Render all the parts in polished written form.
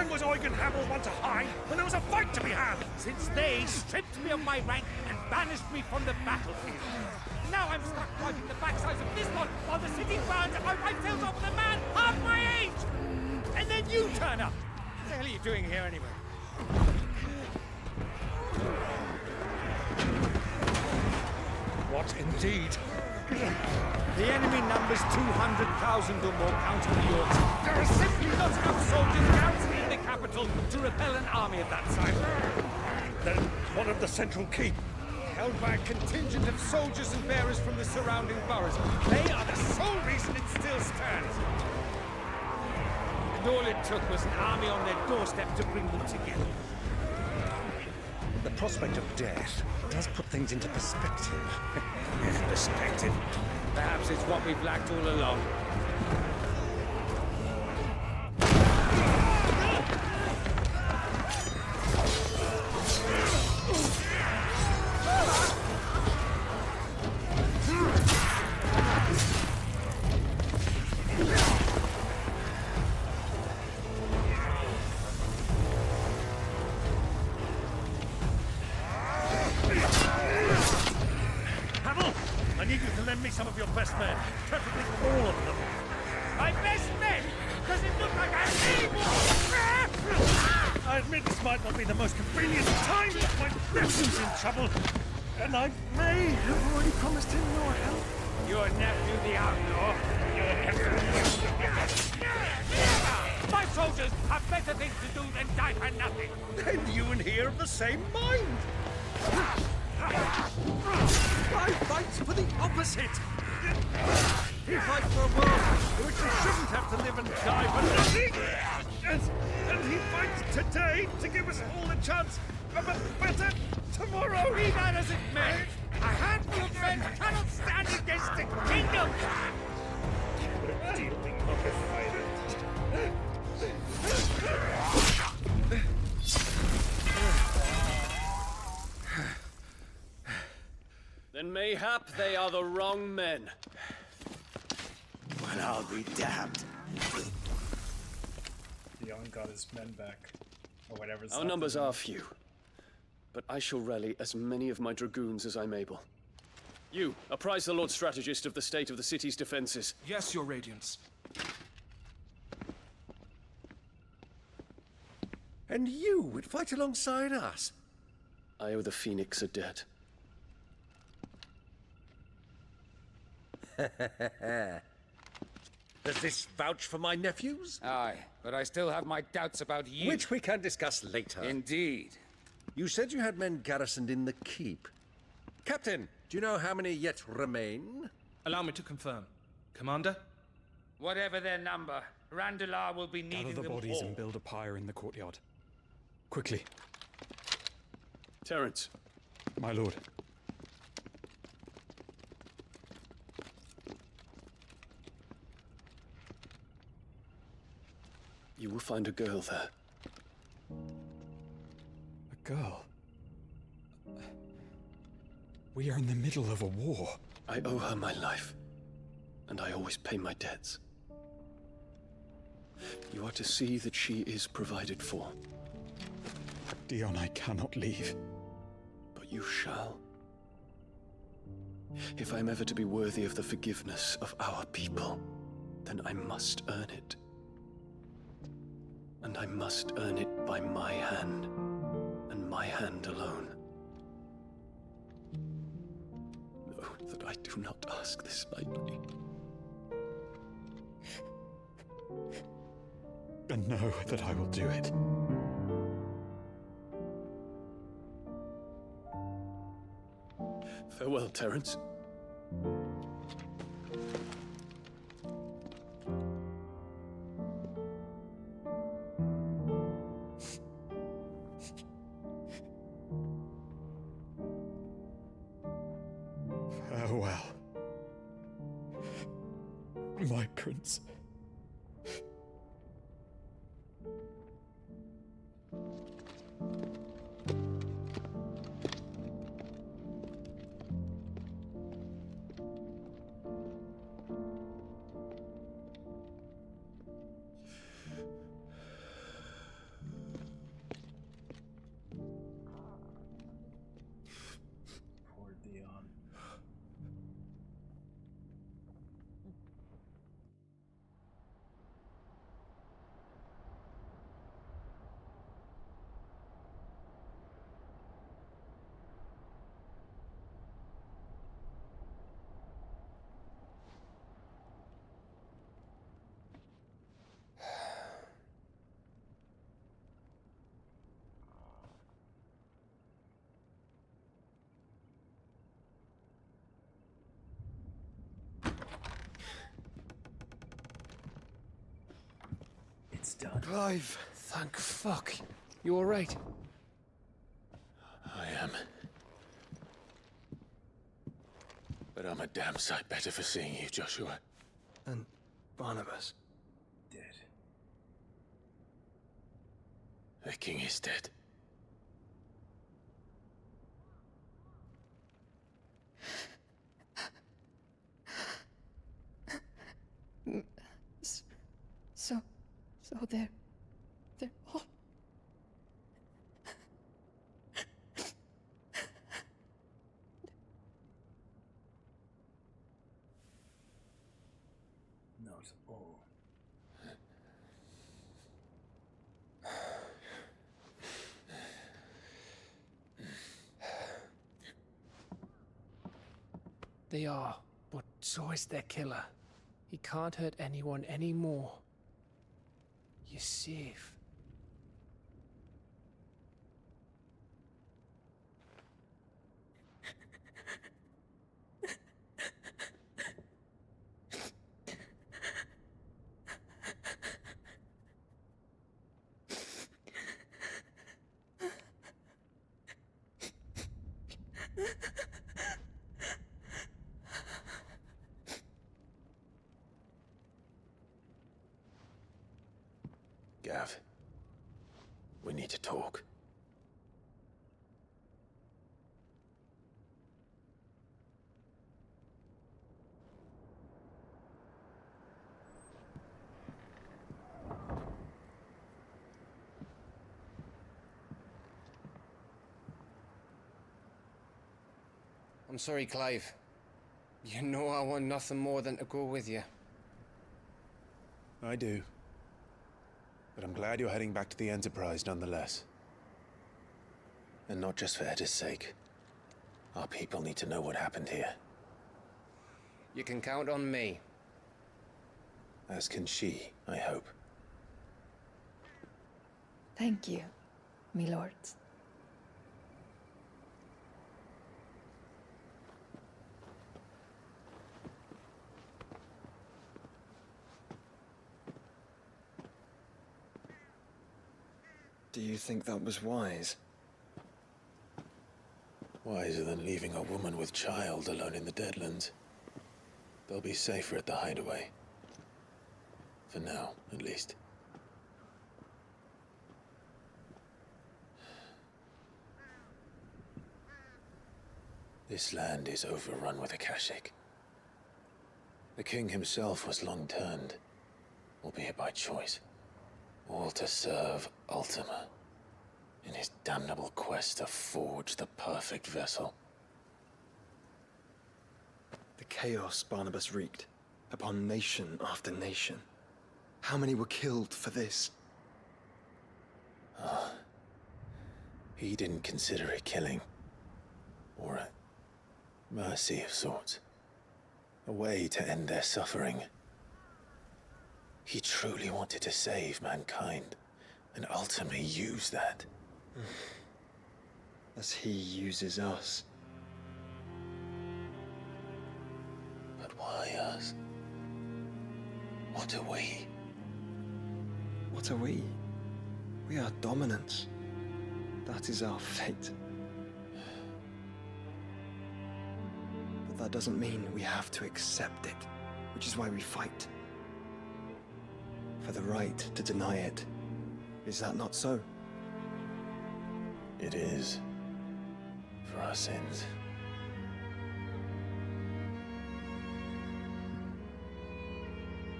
time was Eugen Hamel want to hide when there was a fight to be had? Since they stripped me of my rank and banished me from the battlefield. Now I'm stuck wiping the backsides of this lot while the city burns and I filled up with a man half my age! And then you turn up! What the hell are you doing here anyway? What indeed? The enemy numbers 200,000 or more counting the Yorks. There are simply not enough soldiers garrisoning the capital to repel an army of that size. Then what of the central keep? Held by a contingent of soldiers and bearers from the surrounding boroughs. They are the sole reason it still stands. And all it took was an army on their doorstep to bring them together. The prospect of death does put things into perspective. Perspective. Perhaps it's what we've lacked all along. I need you to lend me some of your best men, preferably all of them. My best men? Does it look like I'm evil? I admit this might not be the most convenient time, but my nephew's in trouble, and I may have already promised him your help. Your nephew, the outlaw? My soldiers have better things to do than die for nothing. And you and he are of the same mind. I fight for the opposite. He fights for a world in which we shouldn't have to live and die for nothing. And he fights today to give us all a chance of a better tomorrow. Be that as it may, a handful of men cannot stand against a kingdom. Dealing of a fighter. Then mayhap they are the wrong men. Well, I'll be damned. Dion got his men back. Or whatever's Our left numbers of them. are few, but I shall rally as many of my dragoons as I'm able. You, apprise the Lord Strategist of the state of the city's defenses. Yes, Your Radiance. And you would fight alongside us? I owe the Phoenix a debt. Does this vouch for my nephews? Aye, but I still have my doubts about you. Which we can discuss later. Indeed. You said you had men garrisoned in the keep. Captain, do you know how many yet remain? Allow me to confirm. Commander? Whatever their number, Randalar will be needing Gather the them bodies all. and build a pyre in the courtyard. Quickly, Terence, my lord. you will find a girl there. A girl. We are in the middle of a war. I owe her my life, and I always pay my debts. You are to see that she is provided for, Dion, I cannot leave. but you shall. If I am ever to be worthy of the forgiveness of our people, then I must earn it. And I must earn it by my hand, and my hand alone. Know that I do not ask this lightly. And know that I will do it. Farewell, Terence. Farewell, my prince. it's done. Clive! Thank fuck. You alright? I am. But I'm a damn sight better for seeing you, Joshua. And Barnabas. Dead. The king is dead. So they're all... Not all. They are, but so is their killer. He can't hurt anyone anymore. You're safe. Gav, we need to talk. I'm sorry, Clive. You know I want nothing more than to go with you. I do. But I'm glad you're heading back to the Enterprise nonetheless. And not just for Edda's sake. Our people need to know what happened here. You can count on me. As can she, I hope. Thank you, me lords. Do you think that was wise? Wiser than leaving a woman with child alone in the Deadlands. They'll be safer at the hideaway. For now, at least. This land is overrun with Akashic. The king himself was long turned, albeit by choice. All to serve Ultima, in his damnable quest to forge the perfect vessel. The chaos Barnabas wreaked upon nation after nation. How many were killed for this? He didn't consider it killing. Or a mercy of sorts. A way to end their suffering. He truly wanted to save mankind, and ultimately use that. As he uses us. But why us? What are we? What are we? We are dominance. That is our fate. But that doesn't mean we have to accept it, which is why we fight. For the right to deny it. Is that not so? It is. For our sins.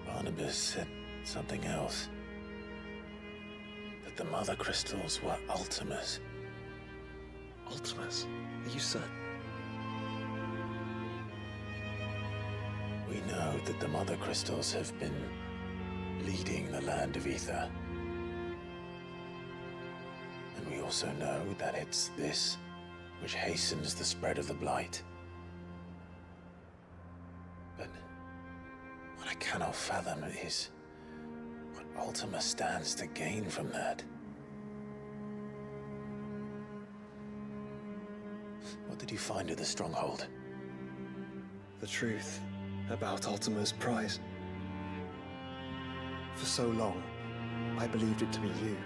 Barnabas said something else. That the Mother Crystals were Ultimas. Ultimas? Are you certain? We know that the Mother Crystals have been leading the land of Ether. And we also know that it's this which hastens the spread of the Blight. But what I cannot fathom is what Ultima stands to gain from that. What did you find at the Stronghold? The truth about Ultima's prize. For so long, I believed it to be you,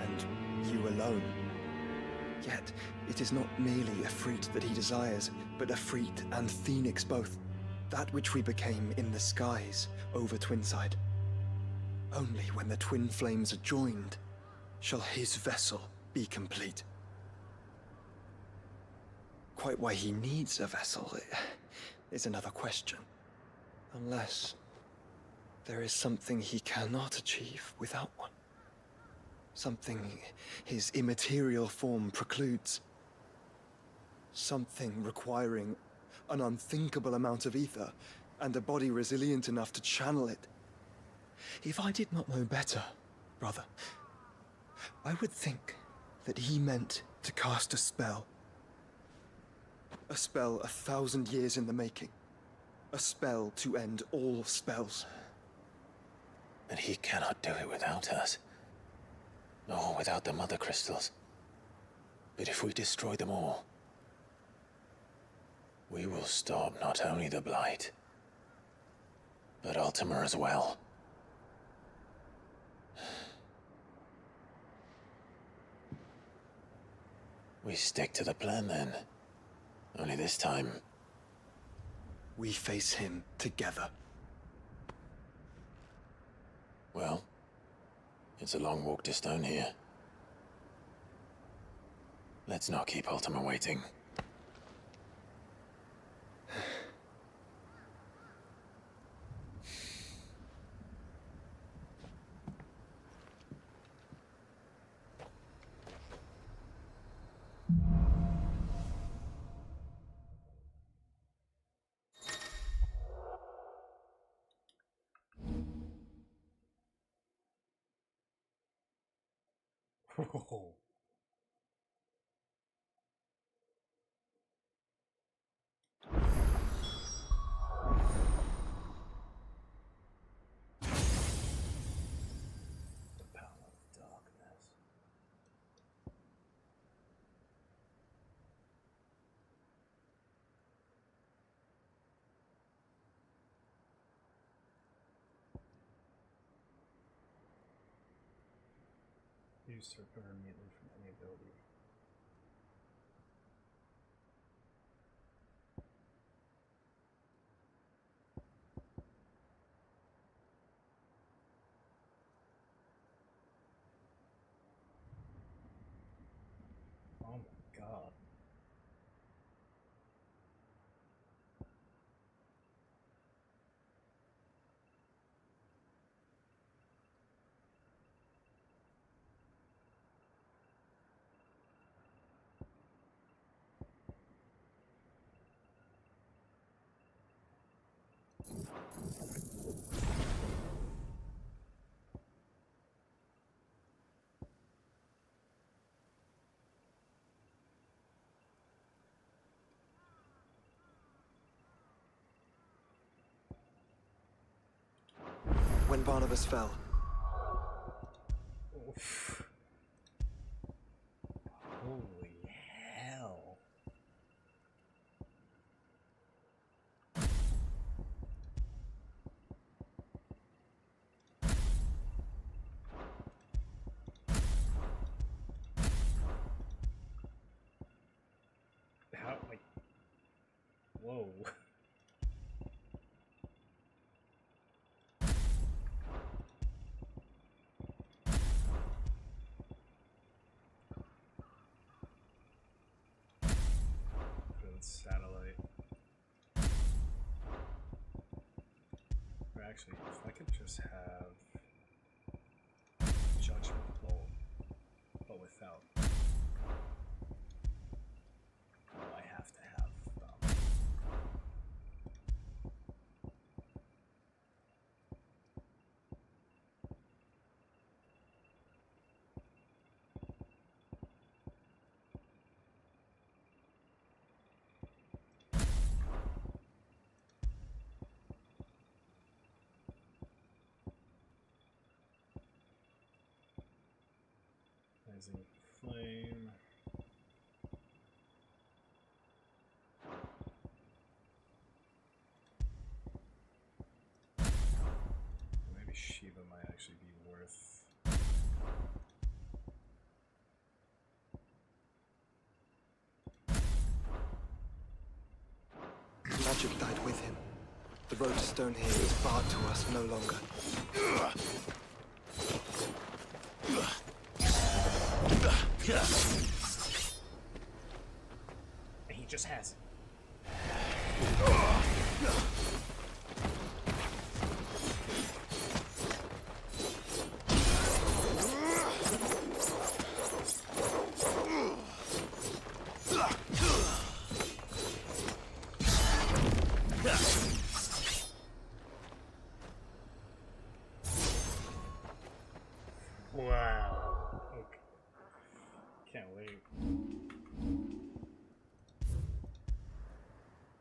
and you alone. Yet, it is not merely Efreet that he desires, but Efreet and Phoenix both. That which we became in the skies over Twinside. Only when the twin flames are joined shall his vessel be complete. Quite why he needs a vessel is another question. Unless there is something he cannot achieve without one. Something his immaterial form precludes. Something requiring an unthinkable amount of ether and a body resilient enough to channel it. If I did not know better, brother, I would think that he meant to cast a spell. A spell 1,000 years in the making. A spell to end all spells. And he cannot do it without us. Nor without the Mother Crystals. But if we destroy them all, we will stop not only the Blight, but Ultima as well. We stick to the plan then. Only this time, we face him together. Well, it's a long walk to Stone here. Let's not keep Ultima waiting. Oh. The power of darkness. Use to recover immediately from any ability. Oh my god. When Barnabas fell, Oof. Holy hell. How, like, whoa. Satellite. Or actually, if I could just have Judgment Bolt, but without. Well, I have to have. Rising Flame. Maybe Shiva might actually be worth magic died with him. The road to stone here is barred to us no longer. He just has it. Wow. Okay. Can't wait.